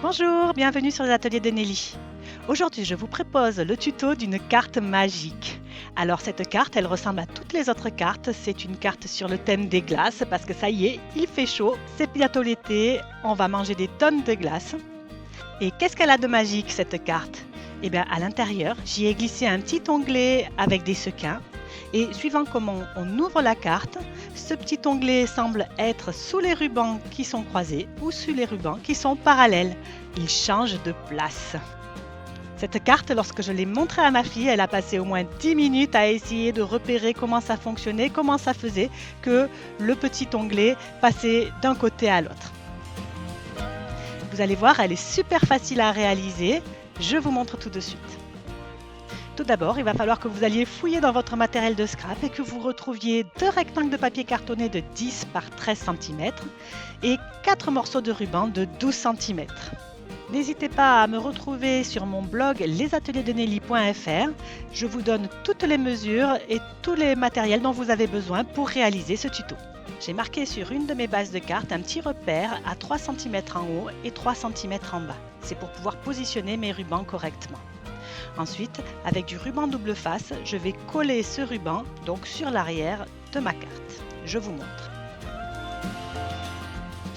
Bonjour, bienvenue sur les ateliers de Nelly. Aujourd'hui, je vous propose le tuto d'une carte magique. Alors cette carte, elle ressemble à toutes les autres cartes. C'est une carte sur le thème des glaces parce que ça y est, il fait chaud, c'est bientôt l'été, on va manger des tonnes de glace. Et qu'est-ce qu'elle a de magique cette carte? Eh bien à l'intérieur, j'y ai glissé un petit onglet avec des sequins. Et suivant comment on ouvre la carte, ce petit onglet semble être sous les rubans qui sont croisés ou sous les rubans qui sont parallèles. Il change de place. Cette carte, lorsque je l'ai montrée à ma fille, elle a passé au moins 10 minutes à essayer de repérer comment ça fonctionnait, comment ça faisait que le petit onglet passait d'un côté à l'autre. Vous allez voir, elle est super facile à réaliser. Je vous montre tout de suite. Tout d'abord, il va falloir que vous alliez fouiller dans votre matériel de scrap et que vous retrouviez 2 rectangles de papier cartonné de 10 par 13 cm et 4 morceaux de ruban de 12 cm. N'hésitez pas à me retrouver sur mon blog lesatelierdesnelly.fr. Je vous donne toutes les mesures et tous les matériels dont vous avez besoin pour réaliser ce tuto. J'ai marqué sur une de mes bases de cartes un petit repère à 3 cm en haut et 3 cm en bas. C'est pour pouvoir positionner mes rubans correctement. Ensuite, avec du ruban double face, je vais coller ce ruban donc sur l'arrière de ma carte. Je vous montre.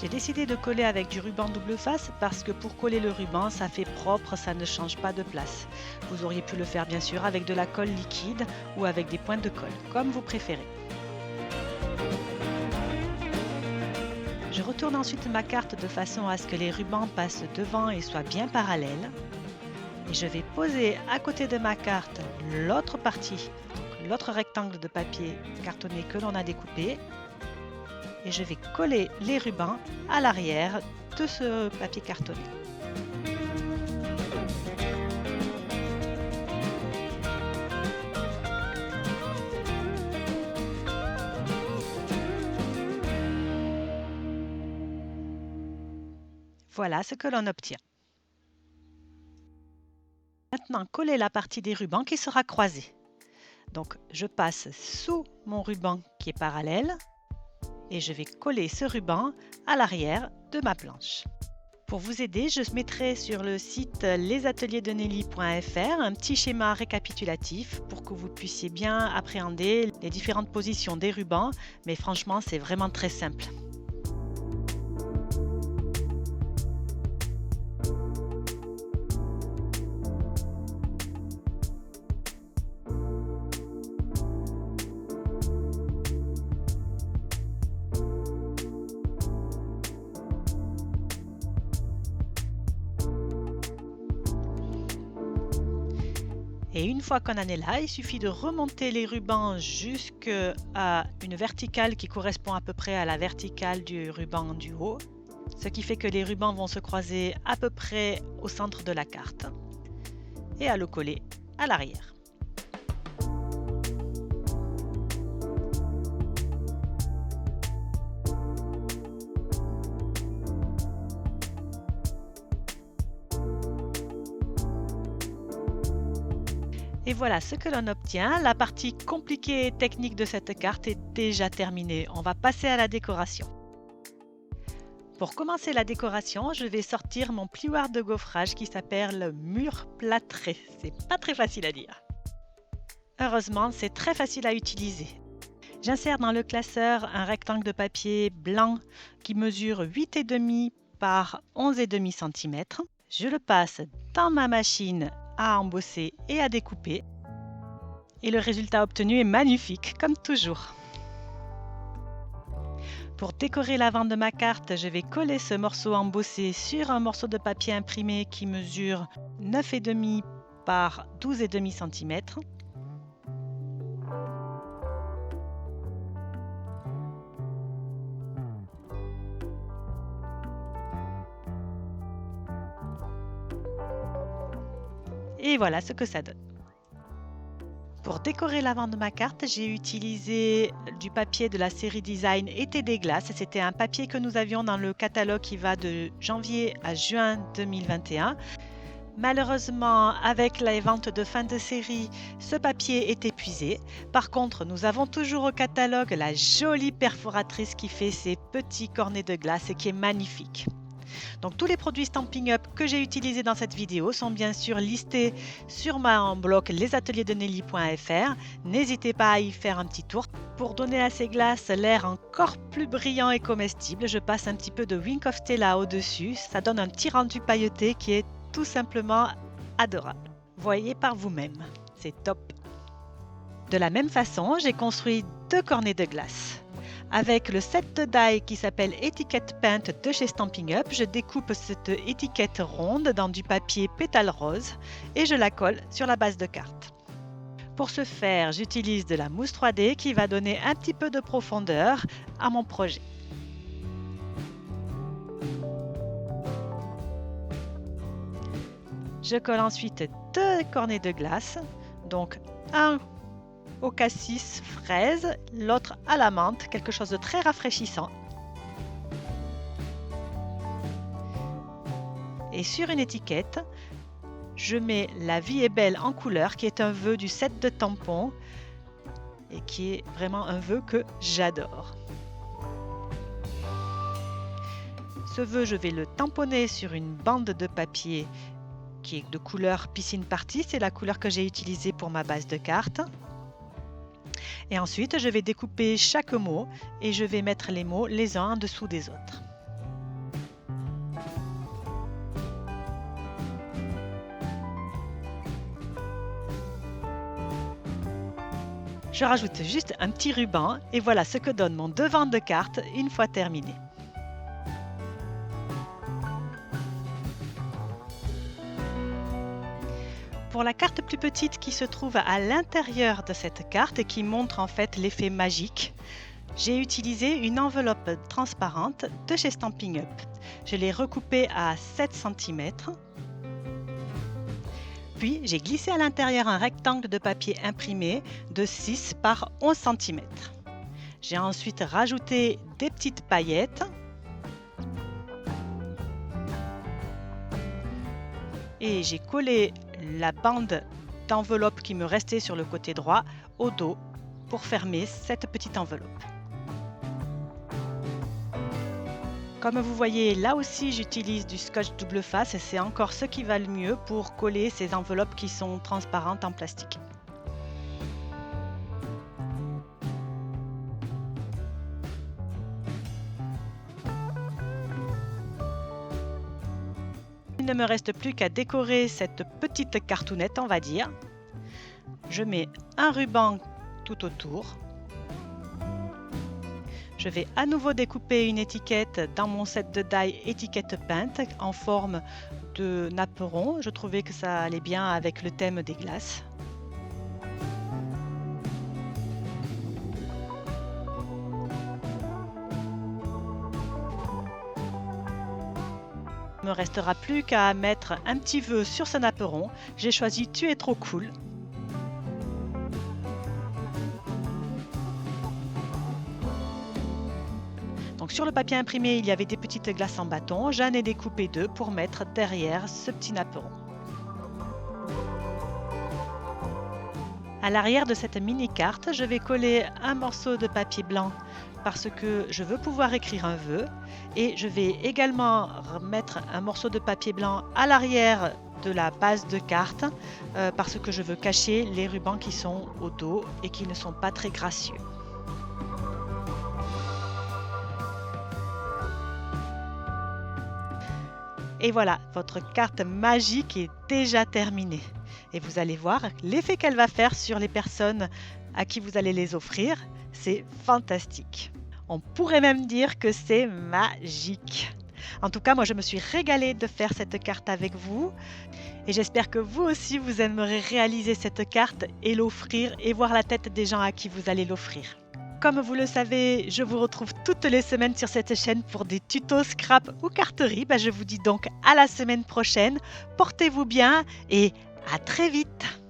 J'ai décidé de coller avec du ruban double face parce que pour coller le ruban, ça fait propre, ça ne change pas de place. Vous auriez pu le faire bien sûr avec de la colle liquide ou avec des points de colle, comme vous préférez. Je retourne ensuite ma carte de façon à ce que les rubans passent devant et soient bien parallèles. Et je vais poser à côté de ma carte l'autre partie, l'autre rectangle de papier cartonné que l'on a découpé. Et je vais coller les rubans à l'arrière de ce papier cartonné. Voilà ce que l'on obtient. Maintenant, coller la partie des rubans qui sera croisée. Donc, je passe sous mon ruban qui est parallèle et je vais coller ce ruban à l'arrière de ma planche. Pour vous aider, je mettrai sur le site lesatelierdesnelly.fr un petit schéma récapitulatif pour que vous puissiez bien appréhender les différentes positions des rubans, mais franchement, c'est vraiment très simple. Et une fois qu'on en est là, il suffit de remonter les rubans jusqu'à une verticale qui correspond à peu près à la verticale du ruban du haut, ce qui fait que les rubans vont se croiser à peu près au centre de la carte et à le coller à l'arrière. Et voilà ce que l'on obtient. La partie compliquée et technique de cette carte est déjà terminée. On va passer à la décoration. Pour commencer la décoration, je vais sortir mon plioir de gaufrage qui s'appelle mur plâtré. C'est pas très facile à dire. Heureusement, c'est très facile à utiliser. J'insère dans le classeur un rectangle de papier blanc qui mesure 8,5 par 11,5 cm. Je le passe dans ma machine à embosser et à découper. Et le résultat obtenu est magnifique, comme toujours. Pour décorer l'avant de ma carte, je vais coller ce morceau embossé sur un morceau de papier imprimé qui mesure 9,5 par 12,5 cm. Et voilà ce que ça donne. Pour décorer l'avant de ma carte, j'ai utilisé du papier de la série Design Été des glaces. C'était un papier que nous avions dans le catalogue qui va de janvier à juin 2021. Malheureusement, avec les ventes de fin de série, ce papier est épuisé. Par contre, nous avons toujours au catalogue la jolie perforatrice qui fait ces petits cornets de glace et qui est magnifique. Donc tous les produits Stampin' Up que j'ai utilisés dans cette vidéo sont bien sûr listés sur mon blog lesatelierdesnelly.fr. N'hésitez pas à y faire un petit tour. Pour donner à ces glaces l'air encore plus brillant et comestible, je passe un petit peu de Wink of Stella au-dessus. Ça donne un petit rendu pailleté qui est tout simplement adorable. Voyez par vous-même, c'est top. De la même façon, j'ai construit 2 cornets de glace. Avec le set de die qui s'appelle Etiquette Paint de chez Stampin' Up, je découpe cette étiquette ronde dans du papier pétale rose et je la colle sur la base de carte. Pour ce faire, j'utilise de la mousse 3D qui va donner un petit peu de profondeur à mon projet. Je colle ensuite 2 cornets de glace, donc un au cassis fraise, l'autre à la menthe, quelque chose de très rafraîchissant. Et sur une étiquette, je mets La vie est belle en couleur, qui est un vœu du set de tampons et qui est vraiment un vœu que j'adore. Ce vœu, je vais le tamponner sur une bande de papier qui est de couleur piscine party, c'est la couleur que j'ai utilisée pour ma base de carte. Et ensuite, je vais découper chaque mot et je vais mettre les mots les uns en dessous des autres. Je rajoute juste un petit ruban et voilà ce que donne mon devant de carte une fois terminé. Pour la carte plus petite qui se trouve à l'intérieur de cette carte et qui montre en fait l'effet magique, j'ai utilisé une enveloppe transparente de chez Stampin' Up. Je l'ai recoupée à 7 cm. Puis j'ai glissé à l'intérieur un rectangle de papier imprimé de 6 par 11 cm. J'ai ensuite rajouté des petites paillettes et j'ai collé la bande d'enveloppe qui me restait sur le côté droit au dos pour fermer cette petite enveloppe. Comme vous voyez, là aussi j'utilise du scotch double face et c'est encore ce qui va le mieux pour coller ces enveloppes qui sont transparentes en plastique. Il ne me reste plus qu'à décorer cette petite cartoonette, on va dire. Je mets un ruban tout autour. Je vais à nouveau découper une étiquette dans mon set de die Etiquette Paint en forme de napperon. Je trouvais que ça allait bien avec le thème des glaces. Il ne me restera plus qu'à mettre un petit vœu sur ce napperon. J'ai choisi Tu es trop cool. Donc sur le papier imprimé, il y avait des petites glaces en bâton. J'en ai découpé 2 pour mettre derrière ce petit napperon. À l'arrière de cette mini carte, je vais coller un morceau de papier blanc parce que je veux pouvoir écrire un vœu et je vais également mettre un morceau de papier blanc à l'arrière de la base de carte parce que je veux cacher les rubans qui sont au dos et qui ne sont pas très gracieux. Et voilà, votre carte magique est déjà terminée. Et vous allez voir l'effet qu'elle va faire sur les personnes à qui vous allez les offrir. C'est fantastique. On pourrait même dire que c'est magique. En tout cas, moi, je me suis régalée de faire cette carte avec vous. Et j'espère que vous aussi, vous aimerez réaliser cette carte et l'offrir et voir la tête des gens à qui vous allez l'offrir. Comme vous le savez, je vous retrouve toutes les semaines sur cette chaîne pour des tutos scrap ou carterie. Je vous dis donc à la semaine prochaine. Portez-vous bien et à très vite.